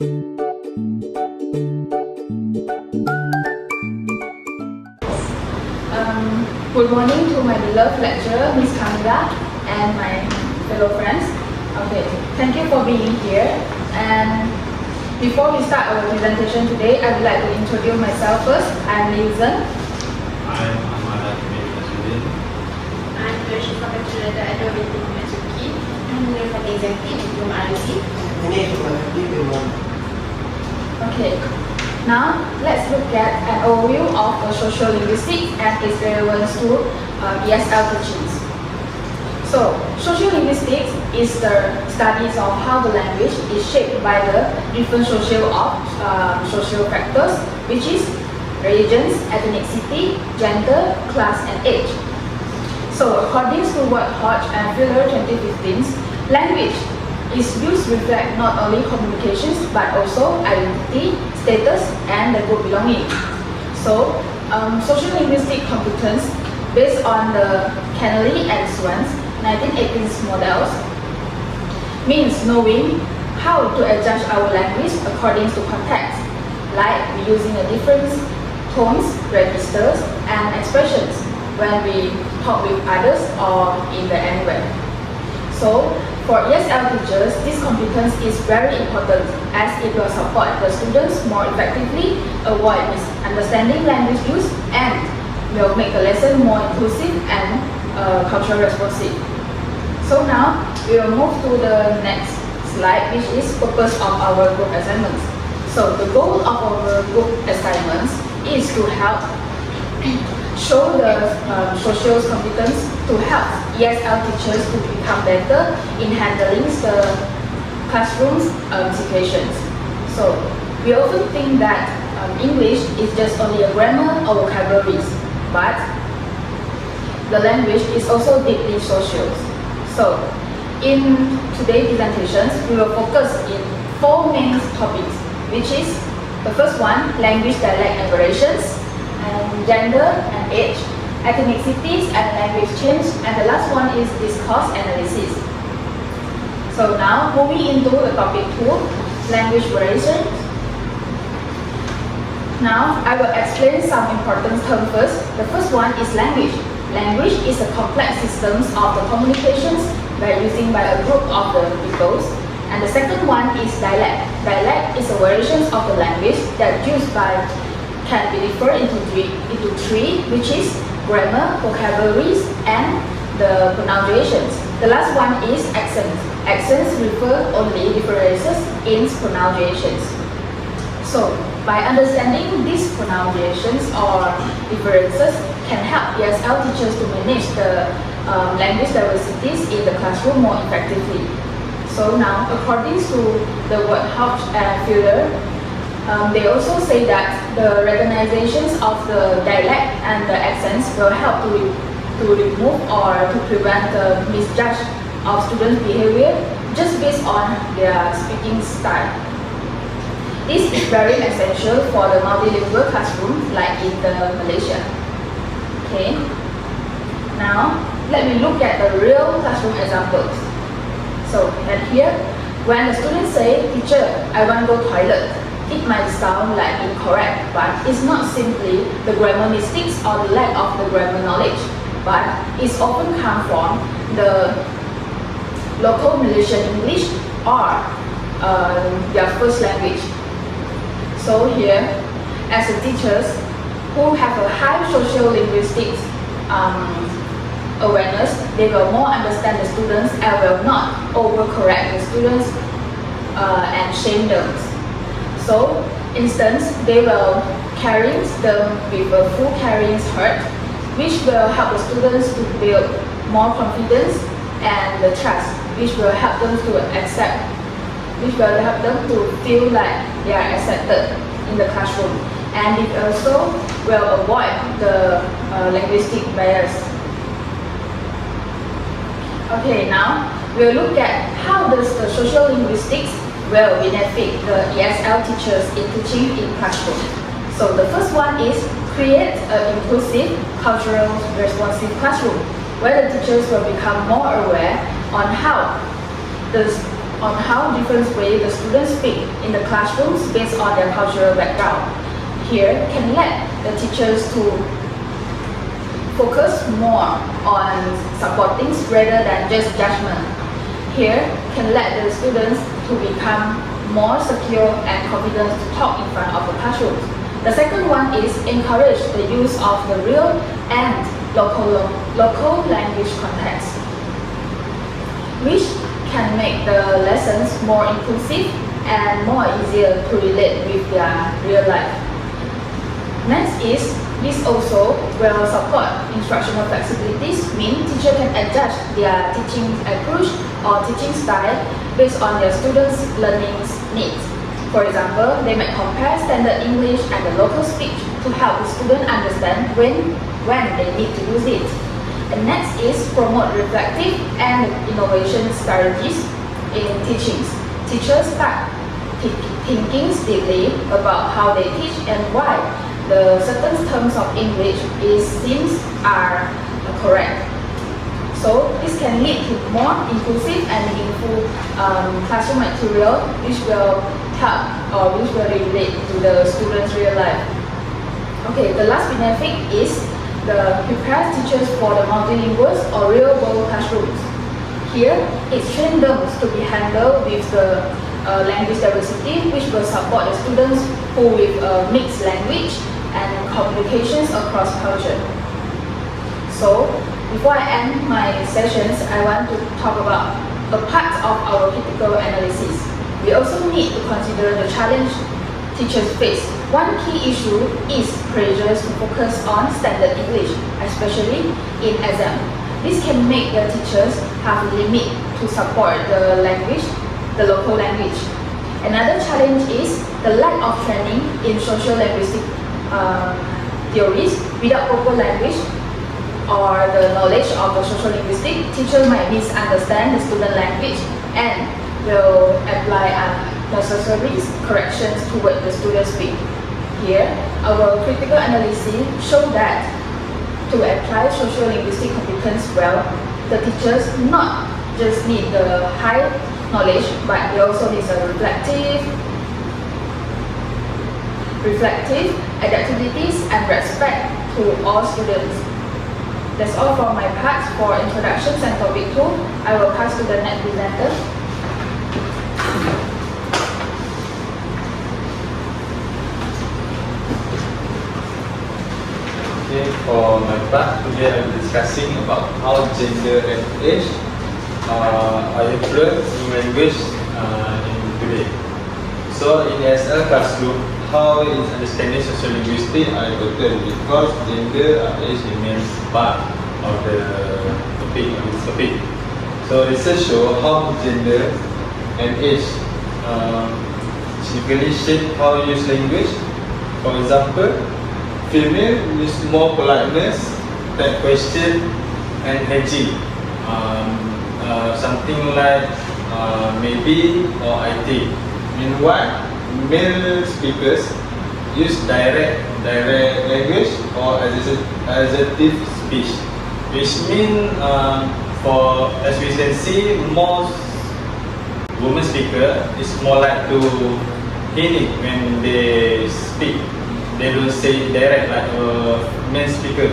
Good morning to my beloved lecturer, Ms. Camila, and my fellow friends. Okay, thank you for being here. And before we start our presentation today, I would like to introduce myself first. I'm Liuzen. I'm Amara Kimei. I'm Gershon Fakatula, the Adorable Matsuki. I'm Nirfati Zakti from RC. Okay, now let's look at an overview of social linguistics and its relevance to ESL teachings. So, social linguistics is the studies of how the language is shaped by the different social factors, which is religions, ethnicity, gender, class, and age. So, according to what Hodge and Fuller 2015, language is used to reflect not only communications but also identity, status, and the group belonging. So, social linguistic competence based on the Kennelly and Swan's 1918 models means knowing how to adjust our language according to context, like using a different tones, registers, and expressions when we talk with others or in the anywhere. So, for ESL teachers, this competence is very important as it will support the students more effectively, avoid misunderstanding language use, and will make the lesson more inclusive and culturally responsive. So now, we will move to the next slide, which is purpose of our group assignments. So the goal of our group assignments is to help show the social competence to help ESL teachers to become better in handling the classroom situations. So we often think that English is just only a grammar or vocabularies, but the language is also deeply social. So in today's presentations, we will focus in 4 main topics, which is the first one, language, dialect, and variations, and gender and age, ethnicities and language change, and the last one is discourse analysis. So now moving into the topic 2, language variations. Now I will explain some important terms first. The first one is language. Language is a complex system of the communications using by a group of the peoples. And the second one is dialect. Dialect is a variation of the language that used by can be divided into three, which is grammar, vocabularies, and the pronunciations. The last one is accents. Accents refer only differences in pronunciations. So, by understanding these pronunciations or differences can help ESL teachers to manage the language diversities in the classroom more effectively. So now, according to the word Hodge and Fuller, they also say that the recognitions of the dialect and the accents will help to remove or to prevent the misjudge of students' behavior just based on their speaking style. This is very essential for the multilingual classroom like in the Malaysia. Okay. Now, let me look at the real classroom examples. So, and here, when the students say, "Teacher, I want to go toilet," it might sound like incorrect, but it's not simply the grammar mistakes or the lack of the grammar knowledge, but it's often come from the local Malaysian English or their first language. So here, as a teachers who have a high social linguistics awareness, they will more understand the students and will not overcorrect the students and shame them. So, instance, they will carry them with a full carrying heart, which will help the students to build more confidence and the trust, which will help them to accept, which will help them to feel like they are accepted in the classroom. And it also will avoid the linguistic bias. Okay, now we'll look at how does the social linguistics will benefit the ESL teachers in teaching in classroom. So the first one is create an inclusive, cultural responsive classroom where the teachers will become more aware on how the on how different ways the students speak in the classrooms based on their cultural background. Here can let the teachers to focus more on supporting rather than just judgment. Here can let the students to become more secure and confident to talk in front of the classroom. The second one is encourage the use of the real and local language context, which can make the lessons more inclusive and more easier to relate with their real life. Next is, this also will support instructional flexibilities, meaning teacher can adjust their teaching approach or teaching style based on their students' learning needs. For example, they may compare standard English and the local speech to help the student understand when they need to use it. And next is promote reflective and innovation strategies in teachings. Teachers start thinking deeply about how they teach and why the certain terms of English seems are correct. So this can lead to more inclusive and meaningful classroom material, which will help or which will relate to the students' real life. Okay, the last benefit is the prepare teachers for the multilingual or real-world classrooms. Here, it trains them to be handled with the language diversity, which will support the students who with mixed language and communications across culture. So, before I end my sessions, I want to talk about a part of our critical analysis. We also need to consider the challenge teachers face. One key issue is pressures to focus on standard English, especially in exam. This can make the teachers have a limit to support the language, the local language. Another challenge is the lack of training in social linguistic theories. Without proper language or the knowledge of the social linguistic, teachers might misunderstand the student language and will apply unnecessary corrections toward the student speak. Here, our critical analysis show that to apply social linguistic competence well, the teachers not just need the high knowledge, but they also need a reflective adaptabilities and respect to all students. That's all for my part for introductions and topic 2. I will pass to the next presenter. Okay, for my part, today I'll be discussing about how gender and age are influenced in language in today. So in SL classroom, how is understanding social linguistics are important because gender and age remains part of the topic. So research show how gender and age significantly shape how you use language. For example, female use more politeness, type question, and hedging. Something like maybe or I think. Meanwhile, male speakers use direct language or assertive speech, which means as we can see, most women speaker is more like to hint when they speak. They don't say it direct like a male speaker.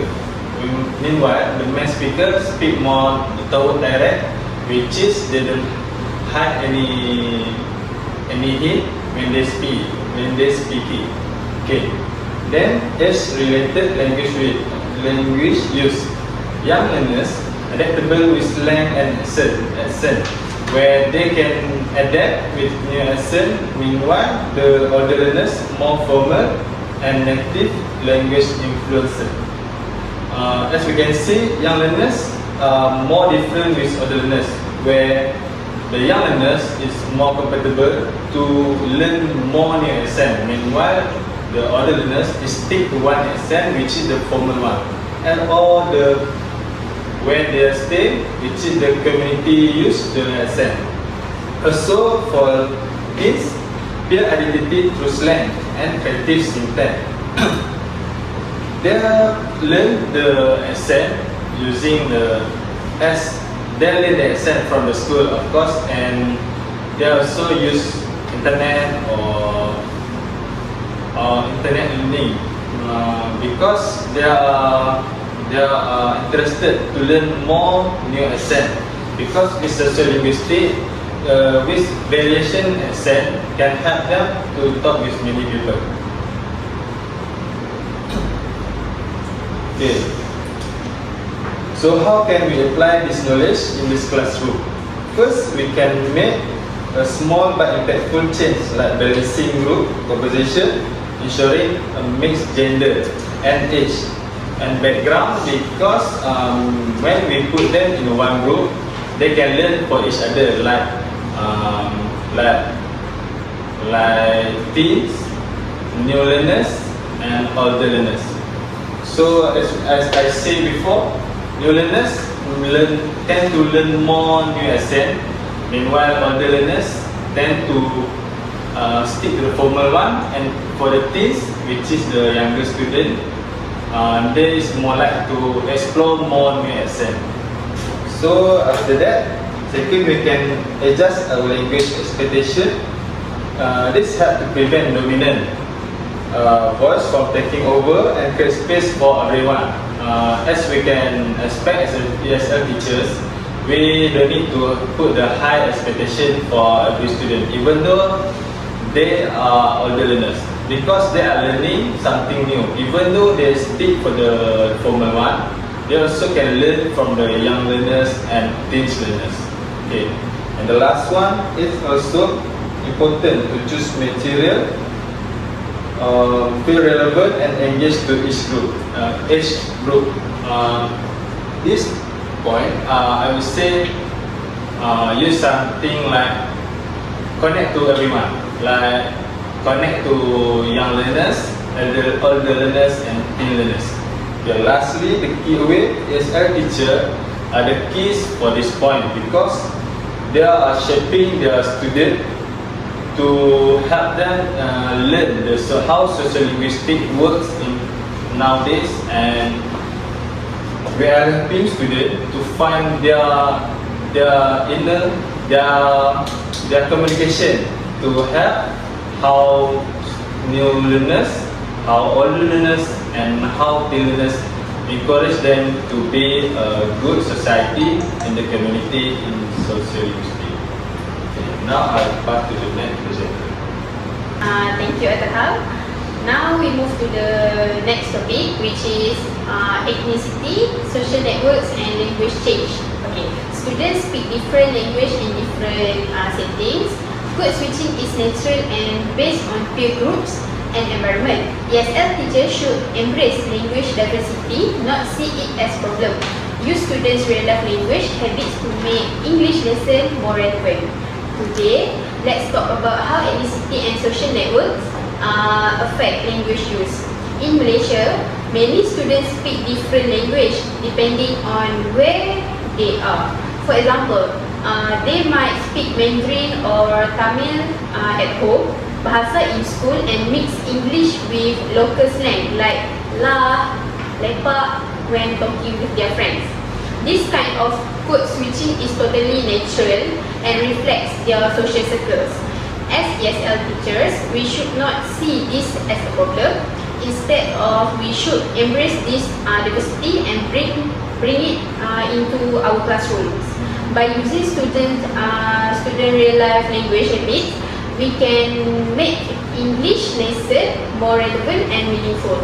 Meanwhile, the male speaker speak more toward direct, which is they don't hide any hint when they speak. Okay. Then age-related language use. Young learners adaptable with slang and accent, where they can adapt with new accent. Meanwhile, the older learners more formal and native language influencer. As we can see, young learners are more different with older learners, where the young learners is more compatible to learn more new accent. Meanwhile, the older learners is stick to one accent, which is the formal one, and all the where they stay, which is the community use the accent. Also, for kids, peer identity through slang and creative syntax. They learn the accent using they learn the accent from the school, of course, and they also use internet or internet learning because they are interested to learn more new accent. Because with social linguistic, with variation accent can help them to talk with many people. Okay. So how can we apply this knowledge in this classroom? First, we can make a small but impactful change like balancing group composition, ensuring a mixed gender and age and background, because when we put them in one group, they can learn for each other like teens, new learners and older learners. So as I said before, new learners tend to learn more new accent, meanwhile older learners tend to stick to the formal one, and for the teens, which is the younger student, they is more like to explore more new accent. So after that, second, we can adjust our language expectation. This helps to prevent dominant voice from taking over and create space for everyone. As we can expect as ESL teachers, we don't need to put the high expectation for every student, even though they are older learners, because they are learning something new. Even though they stick for the formal one, they also can learn from the young learners and teens learners. Okay. And the last one is also important to choose material feel relevant and engage to each group. This point, I would say use something like connect to everyone, like connect to young learners, older learners and teen learners. Okay, lastly, the key way is our teacher are the keys for this point, because they are shaping their student to help them learn how social linguistics works in nowadays, and we are helping students to find their inner their communication, to help how new learners, how older learners and how teen learners, encourage them to be a good society in the community in social linguistics. Now I'll pass to the next presenter. Thank you, Atahal. Now we move to the next topic, which is ethnicity, social networks and language change. Okay, students speak different language in different settings. Code switching is natural and based on peer groups and environment. ESL teachers should embrace language diversity, not see it as problem. Use students' real-life language habits to make English lesson more relevant. Today, let's talk about how ethnicity and social networks affect language use. In Malaysia, many students speak different language depending on where they are. For example, they might speak Mandarin or Tamil at home, bahasa in school, and mix English with local slang like lah, lepak when talking with their friends. This kind of code switching is totally natural and reflects their social circles. As ESL teachers, we should not see this as a problem. Instead of, we should embrace this diversity and bring it into our classrooms. By using student real life language habits, we can make English lesson more relevant and meaningful.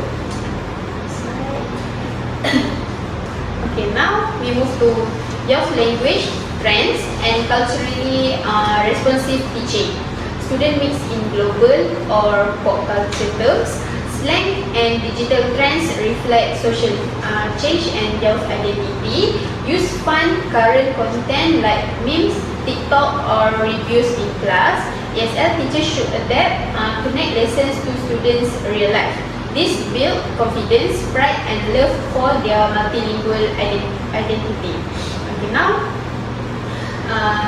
Okay, now we move to youth language trends and culturally responsive teaching. Student mix in global or pop culture terms. Slang and digital trends reflect social change and youth identity. Use fun current content like memes, TikTok or reviews in class. ESL teachers should adapt connect lessons to students' real life. This builds confidence, pride and love for their multilingual identity. Okay, now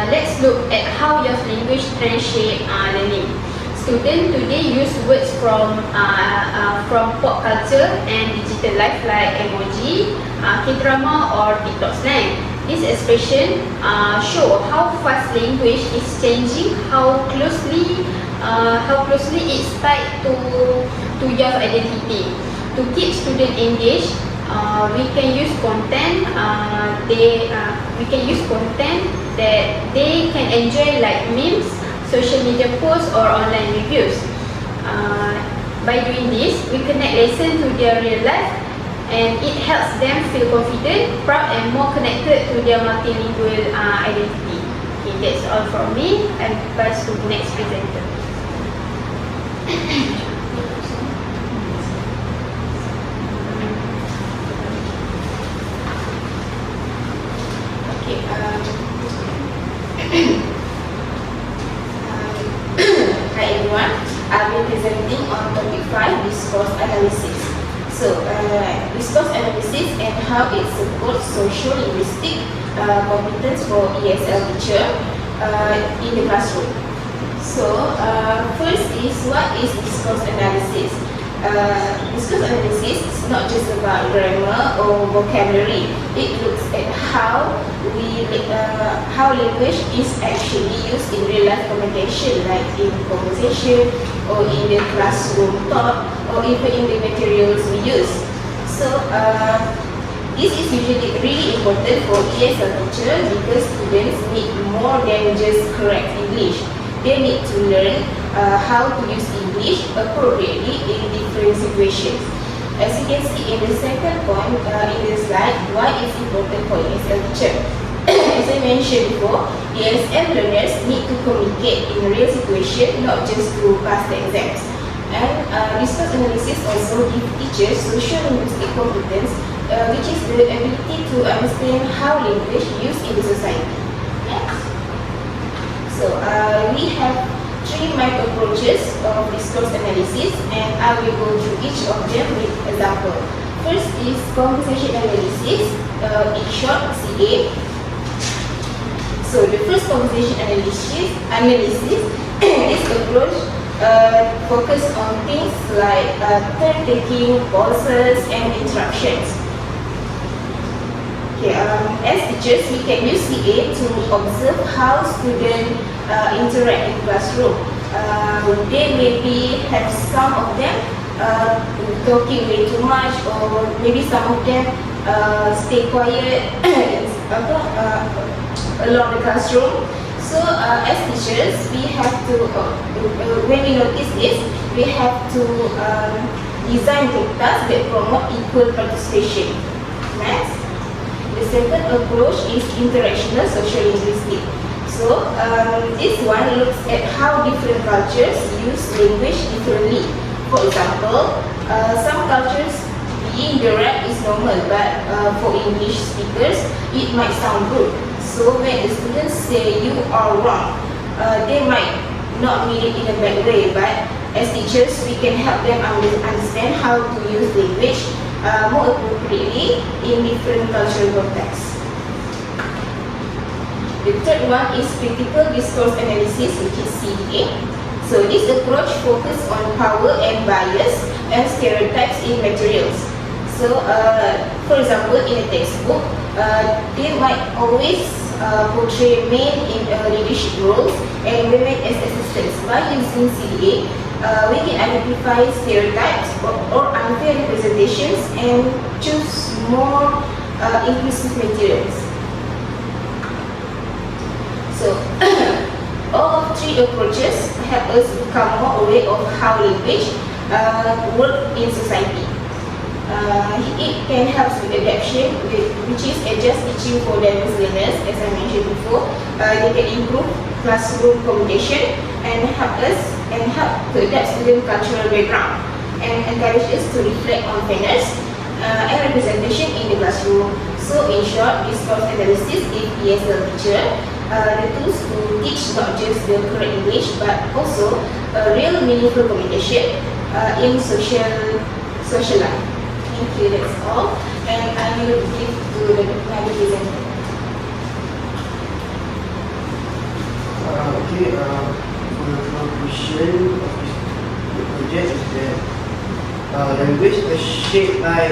let's look at how youth language trends shape learning. Students today use words from pop culture and digital life like emoji, K-drama or TikTok slang. This expression show how fast language is changing, how closely it's tied to your identity. To keep students engaged, we can use content. We can use content that they can enjoy, like memes, social media posts, or online reviews. By doing this, we connect lesson to their real life, and it helps them feel confident, proud, and more connected to their multilingual identity. Okay, that's all from me. I pass to the next presenter. Okay, hi everyone. I'll be presenting on topic 5, discourse analysis. So, discourse analysis and how it supports social linguistic competence for ESL teacher in the classroom. So, first is, what is discourse analysis? Discourse analysis is not just about grammar or vocabulary. It looks at how language is actually used in real life communication, like in conversation or in the classroom talk or even in the materials we use. So this is usually really important for ESL teacher because students need more than just correct English. They need to learn how to use English appropriately in different situations. As you can see in the second point in the slide, why it's important for ESL teacher. As I mentioned before, ESL learners need to communicate in a real situation, not just to pass the exams. And discourse analysis also gives teachers social linguistic competence, which is the ability to understand how language is used in the society. Next. So we have 3 main approaches of discourse analysis, and I will go through each of them with example. First is conversation analysis, in short CA. So the first conversation analysis this approach focus on things like turn taking, pauses, and interruptions. Okay, as teachers, we can use CA to observe how students interact in classroom. They maybe have some of them talking way too much, or maybe some of them stay quiet along the classroom. So as teachers, we have to, when we notice this, we have to design tasks that promote equal participation. Next. The second approach is interactional social linguistics. So this one looks at how different cultures use language differently. For example, some cultures being direct is normal, but for English speakers, it might sound rude. So when the students say you are wrong, they might not mean it in a bad way, but as teachers, we can help them understand how to use language more appropriately in different cultural contexts. The third one is critical discourse analysis, which is CDA. So this approach focuses on power and bias and stereotypes in materials. So for example, in a textbook, they might always portray men in leadership roles and women as assistants. By using CDA, we can identify stereotypes or unfair representations and choose more inclusive materials. So, all of 3 approaches help us become more aware of how language works in society. It can help with adaptation, which is adjust teaching for diverse learners, as I mentioned before. They can improve classroom communication and help to adapt student cultural background and encourage us to reflect on fairness and representation in the classroom. So in short, discourse analysis gives ESL teacher the tools to teach not just the correct English but also real meaningful communication in social life. Thank you, that's all. And I will give to the another presenter. Okay, for the conclusion of this project is that language is shaped by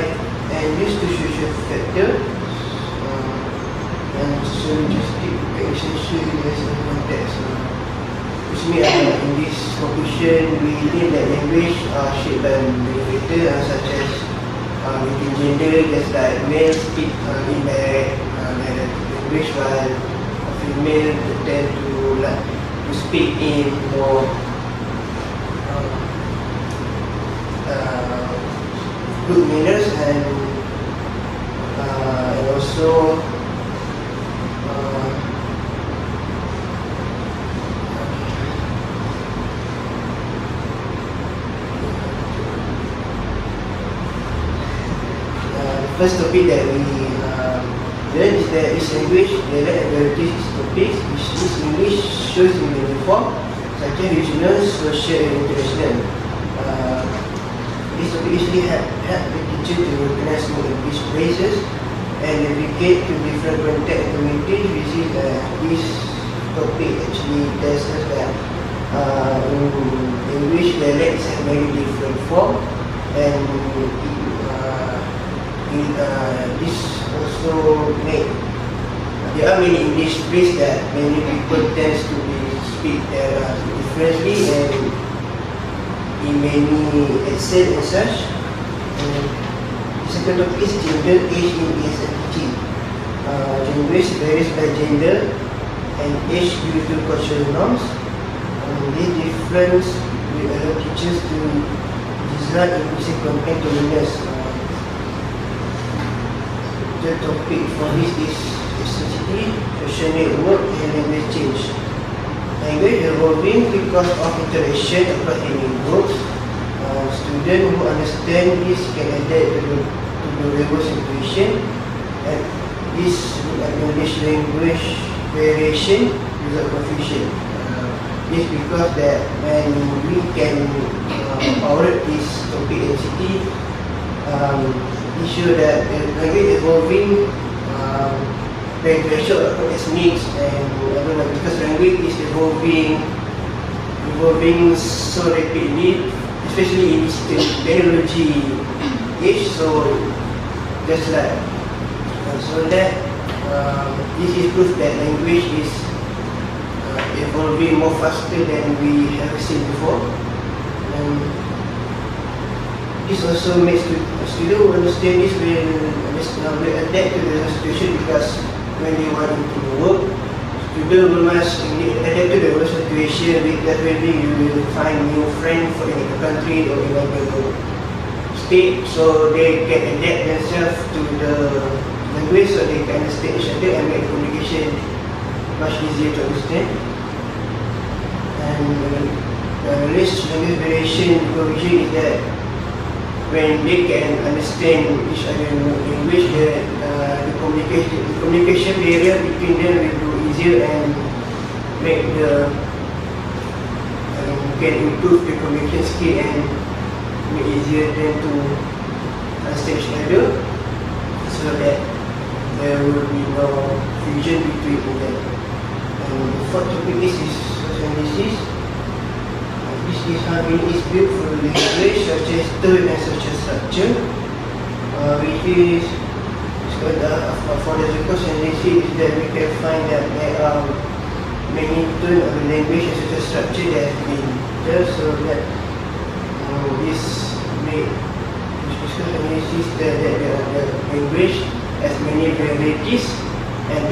and used to social factors, and sociologistic essential as a context. Which means in this conclusion, we think that language are shaped by many factors such as within gender, just like male speak indirect language, while female tend to speak in more good manners and also the first topic that we learn is that is language, dialect and varieties topics, which is English shows in many form, such as regional, social and international. This topic usually help the teacher to recognize more English phrases and navigate to different context and communities. This topic actually tells us that in English dialects have many different form, and this also make there are many English phrases that many people tend to speak differently and in many accent and such. The second topic is gender, age in ESL teaching. Language varies by gender and age due to cultural norms. This difference will allow teachers to design inclusive content to learners. The topic for this is essentially social network and language change. Language evolving because of interaction across any groups. Students who understand this can adapt to the level situation, and this will acknowledge language variation without confusion. This because that when we can power this topic density, we show that the language evolving beneficial its needs, and because language is evolving so rapidly, especially in this technology age. So just like this is proof that language is evolving more faster than we have seen before. And this also makes the student who understand this will adapt to the situation, because when they want to work, student must adapt to the work situation, because maybe you will find new friends for in the country or in another state, so they can adapt themselves to the language so they can understand each other and make communication much easier to understand. And the language variation provision is that when they can understand each other language, the communication barrier between them will go easier and make the can improve the communication skill and make easier them to understand each other, so that there will be no fusion between them. And the fourth topic is social analysis. This is how it is built for the language, such as tone and social structure, which is for the social analysis is that we can find that there are many tone of the language and social structure that have been there, so that this make social analysis that the language has many varieties, and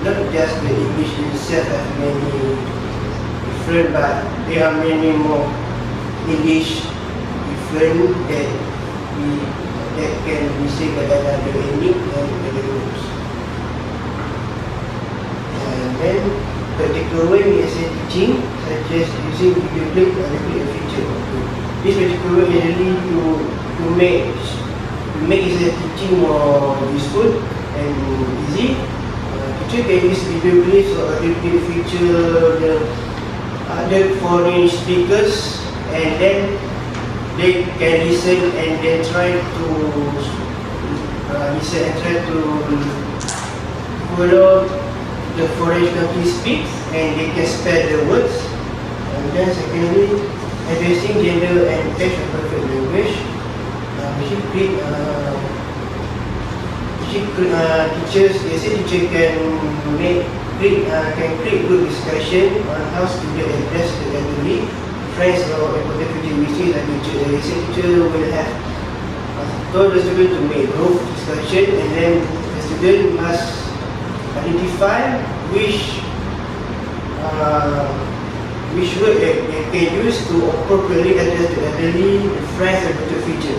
not just the English itself has many different, but there are many more English different that can be said by another ethnic and other groups. And then particular way we assess teaching, such as using video clip and replay feature. This particular way is really to make the teaching more useful and easy. Teacher can use video clips or replay feature the other foreign speakers, and then they can listen and then try to follow the foreign country speaks, and they can spell the words. And then secondly, addressing gender and age of perfect language. We should teachers, they say teacher can create group discussion on how student address the elderly, friends or important future wishes and teacher. They say teacher will have told the student to make group discussion and then the student must identify which word they can use to appropriately address the elderly, the friends and future future.